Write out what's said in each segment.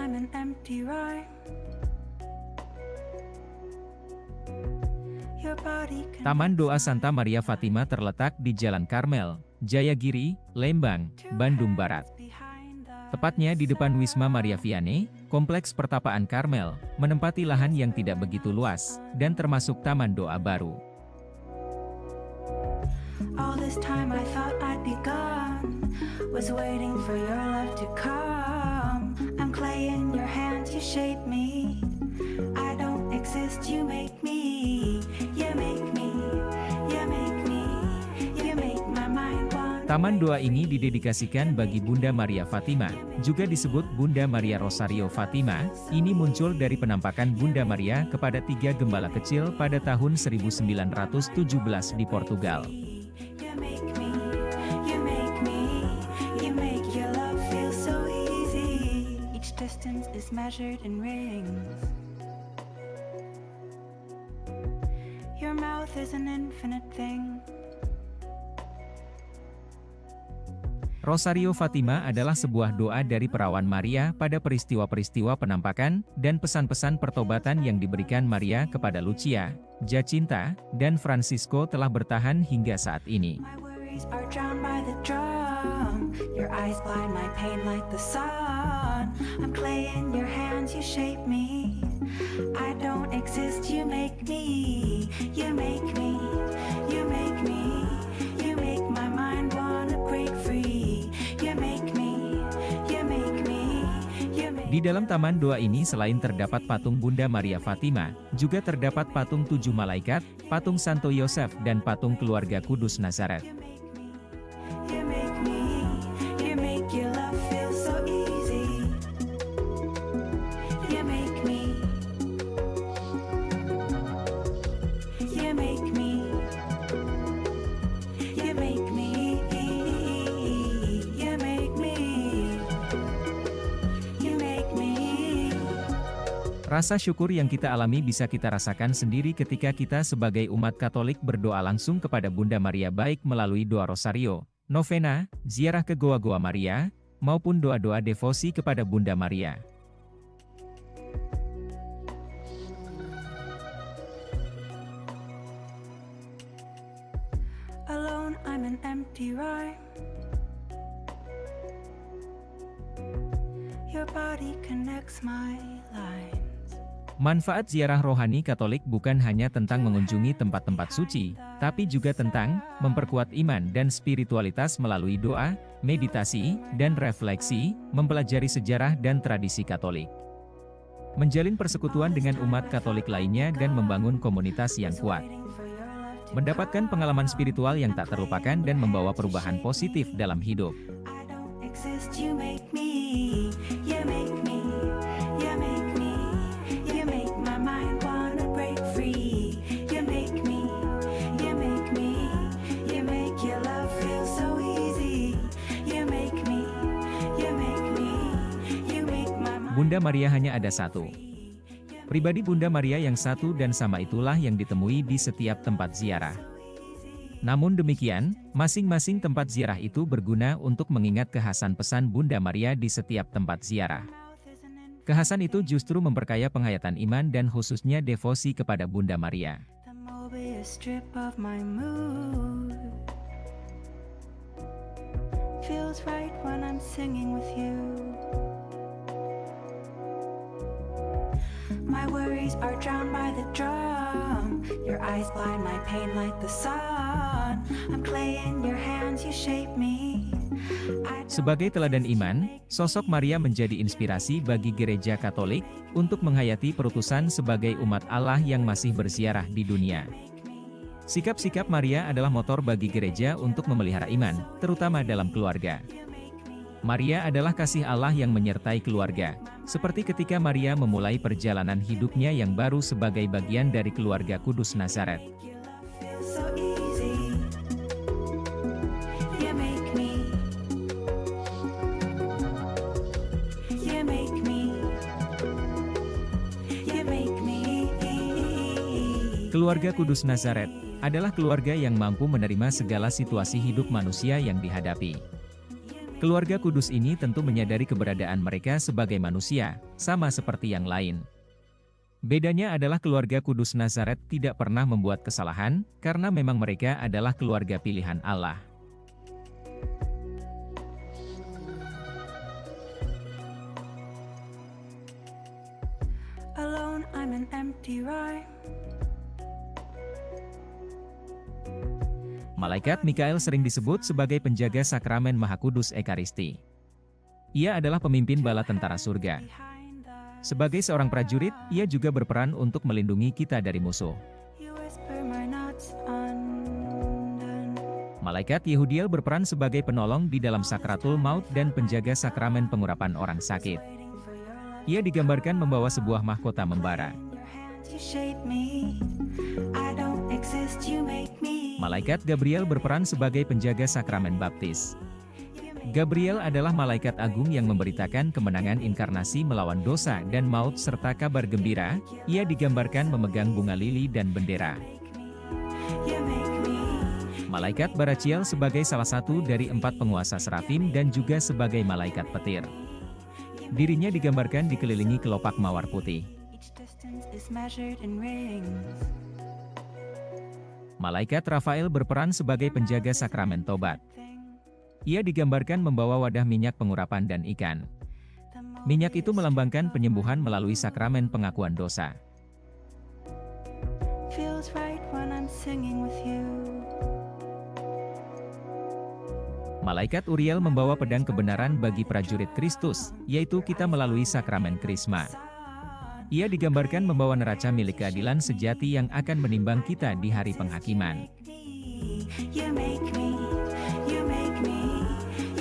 I'm an empty rhyme. Your body can Taman Doa Santa Maria Fatima terletak di Jalan Karmel, Jayagiri, Lembang, Bandung Barat. Tepatnya di depan Wisma Maria Vianney, Kompleks Pertapaan Karmel, menempati lahan yang tidak begitu luas, dan termasuk taman doa baru. All this time I thought I'd be gone, was waiting for your love to come. I'm clay in your hands, you shape me. I don't exist, you make me. You make me, you make me, you make my mind want. Taman doa ini didedikasikan bagi Bunda Maria Fatima, juga disebut Bunda Maria Rosario Fatima. Ini muncul dari penampakan Bunda Maria kepada 3 gembala kecil pada tahun 1917 di Portugal. You make me, you make me, you make your love feel so easy. Each distance is measured in rings. Your mouth is an infinite thing. Rosario Fatima adalah sebuah doa dari perawan Maria pada peristiwa-peristiwa penampakan, dan pesan-pesan pertobatan yang diberikan Maria kepada Lucia, Jacinta, dan Francisco telah bertahan hingga saat ini. My worries are drowned by the drum. Your eyes blind my pain like the sun. I'm clay in your hands, you shape me. I don't exist, you make me. You make me, you make me. You make my mind wanna break free. You make me, you make me. You make Di dalam taman doa ini selain terdapat patung Bunda Maria Fatima, juga terdapat patung 7 malaikat, patung Santo Yosef dan patung keluarga Kudus Nazaret. You make me, you make your love feel so easy. You make me, you make me, you make me, you make me, you make me. Rasa syukur yang kita alami bisa kita rasakan sendiri ketika kita sebagai umat Katolik berdoa langsung kepada Bunda Maria baik melalui doa rosario, novena, ziarah ke Goa-Goa Maria, maupun doa-doa devosi kepada Bunda Maria. Alone, I'm an empty rhyme. Your body connects my lines. Manfaat ziarah rohani Katolik bukan hanya tentang mengunjungi tempat-tempat suci, tapi juga tentang memperkuat iman dan spiritualitas melalui doa, meditasi, dan refleksi, mempelajari sejarah dan tradisi Katolik, menjalin persekutuan dengan umat Katolik lainnya dan membangun komunitas yang kuat, mendapatkan pengalaman spiritual yang tak terlupakan dan membawa perubahan positif dalam hidup. I don't exist, you make me. You make me, you make me. You make my mind wanna break free. You make me, you make me. You make your love feel so easy. You make me, you make me. You make my mind. Bunda Maria hanya ada satu. Pribadi Bunda Maria yang satu dan sama itulah yang ditemui di setiap tempat ziarah. Namun demikian, masing-masing tempat ziarah itu berguna untuk mengingat kekhasan pesan Bunda Maria di setiap tempat ziarah. Kekhasan itu justru memperkaya penghayatan iman dan khususnya devosi kepada Bunda Maria. The Mobius strip of my mood feels right when I'm singing with you. My worries are drowned by the drum. Your eyes blind my pain like the sun. I'm clay in your hands, you shape me. I don't Sebagai teladan iman, sosok Maria menjadi inspirasi bagi Gereja Katolik untuk menghayati perutusan sebagai umat Allah yang masih berziarah di dunia. Sikap-sikap Maria adalah motor bagi gereja untuk memelihara iman, terutama dalam keluarga. Maria adalah kasih Allah yang menyertai keluarga, seperti ketika Maria memulai perjalanan hidupnya yang baru sebagai bagian dari keluarga Kudus Nazaret. your love feel so easy. You make me. You make me. You make me. Keluarga Kudus Nazaret adalah keluarga yang mampu menerima segala situasi hidup manusia yang dihadapi. Keluarga kudus ini tentu menyadari keberadaan mereka sebagai manusia, sama seperti yang lain. Bedanya adalah keluarga kudus Nazaret tidak pernah membuat kesalahan, karena memang mereka adalah keluarga pilihan Allah. Alone, I'm an empty rhyme. Malaikat Mikael sering disebut sebagai penjaga sakramen Maha Kudus Ekaristi. Ia adalah pemimpin bala tentara surga. Sebagai seorang prajurit, ia juga berperan untuk melindungi kita dari musuh. You whisper my knots undone. Malaikat Yehudiel berperan sebagai penolong di dalam sakratul maut dan penjaga sakramen pengurapan orang sakit. Waiting for your love. Ia digambarkan membawa sebuah mahkota membara. In your hands you shape me. I don't exist, you make me. Malaikat Gabriel berperan sebagai penjaga sakramen baptis. Gabriel adalah malaikat agung yang memberitakan kemenangan inkarnasi melawan dosa dan maut serta kabar gembira. Ia digambarkan memegang bunga lili dan bendera. You make me. Malaikat Barachiel sebagai salah satu dari 4 penguasa serafim dan juga sebagai malaikat petir. Dirinya digambarkan dikelilingi kelopak mawar putih. Each distance is measured in rings. Malaikat Rafael berperan sebagai penjaga sakramen tobat. Ia digambarkan membawa wadah minyak pengurapan dan ikan. Minyak itu melambangkan penyembuhan melalui sakramen pengakuan dosa. Feels right when I'm singing with you. Malaikat Uriel membawa pedang kebenaran bagi prajurit Kristus, yaitu kita melalui sakramen Krisma. Ia digambarkan membawa neraca milik keadilan sejati yang akan menimbang kita di hari penghakiman. You make me, you make me,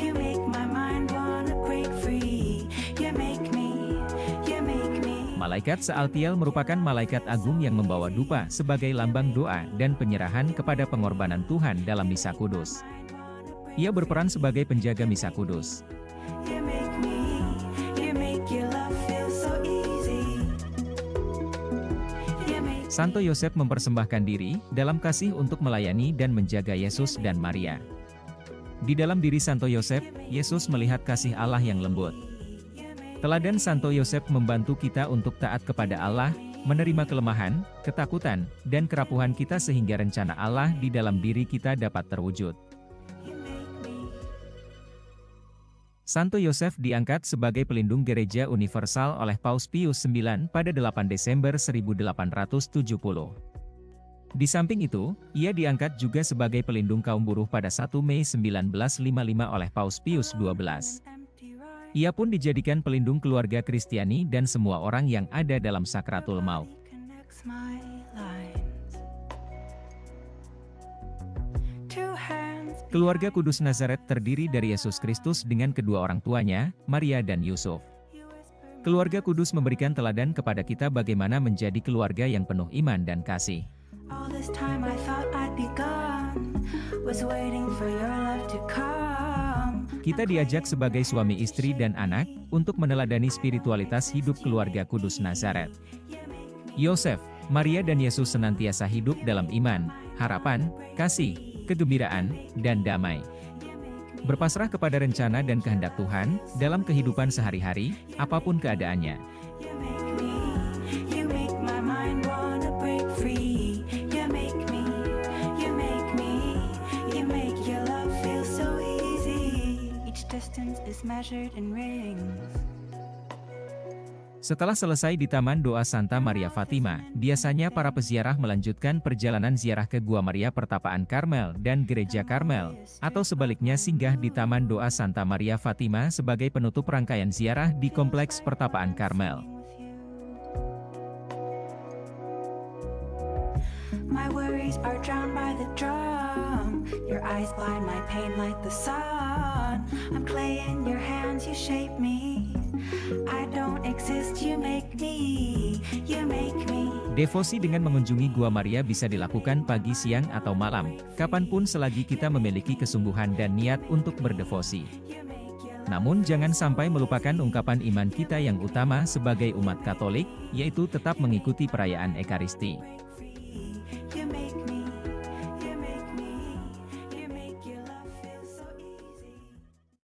you make my mind wanna break free. You make me, you make me. Malaikat Sealtiel merupakan malaikat agung yang membawa dupa sebagai lambang doa dan penyerahan kepada pengorbanan Tuhan dalam misa kudus. Ia berperan sebagai penjaga misa kudus. You make me, you make your love feel so easy. You make Santo Yosef mempersembahkan diri dalam kasih untuk melayani dan menjaga Yesus dan Maria. Di dalam diri Santo Yosef, Yesus melihat kasih Allah yang lembut. Teladan Santo Yosef membantu kita untuk taat kepada Allah, menerima kelemahan, ketakutan, dan kerapuhan kita sehingga rencana Allah di dalam diri kita dapat terwujud. Santo Yosef diangkat sebagai pelindung gereja universal oleh Paus Pius IX pada 8 Desember 1870. Di samping itu, ia diangkat juga sebagai pelindung kaum buruh pada 1 Mei 1955 oleh Paus Pius XII. Ia pun dijadikan pelindung keluarga Kristiani dan semua orang yang ada dalam sakratul maut. connects my lines. Two hands Keluarga Kudus Nazaret terdiri dari Yesus Kristus dengan kedua orang tuanya, Maria dan Yusuf. you whisper. Keluarga Kudus memberikan teladan kepada kita bagaimana menjadi keluarga yang penuh iman dan kasih. All this time I thought I'd be gone. Was waiting for your love to come. Kita diajak sebagai suami istri dan anak, untuk meneladani spiritualitas hidup keluarga Kudus Nazaret. Yosef, Maria dan Yesus senantiasa hidup dalam iman, harapan, kasih, kegembiraan, dan damai. Berpasrah kepada rencana dan kehendak Tuhan, dalam kehidupan sehari-hari, apapun keadaannya. You make me, you make my mind wanna break free. You make me, you make me, you make your love feel so easy. Each distance is measured in rings. Setelah selesai di Taman Doa Santa Maria Fatima, biasanya para peziarah melanjutkan perjalanan ziarah ke Gua Maria Pertapaan Karmel dan Gereja Karmel, atau sebaliknya singgah di Taman Doa Santa Maria Fatima sebagai penutup rangkaian ziarah di Kompleks Pertapaan Karmel. My worries are drowned by the drum. Your eyes blind my pain like the sun. I'm clay in your hands, you shape me. I don't exist, you make me. You make me. Devosi dengan mengunjungi Gua Maria bisa dilakukan pagi, siang, atau malam, kapanpun selagi kita memiliki kesungguhan dan niat untuk berdevosi. You make your Namun jangan sampai melupakan ungkapan iman kita yang utama sebagai umat Katolik, yaitu tetap mengikuti perayaan Ekaristi. love free.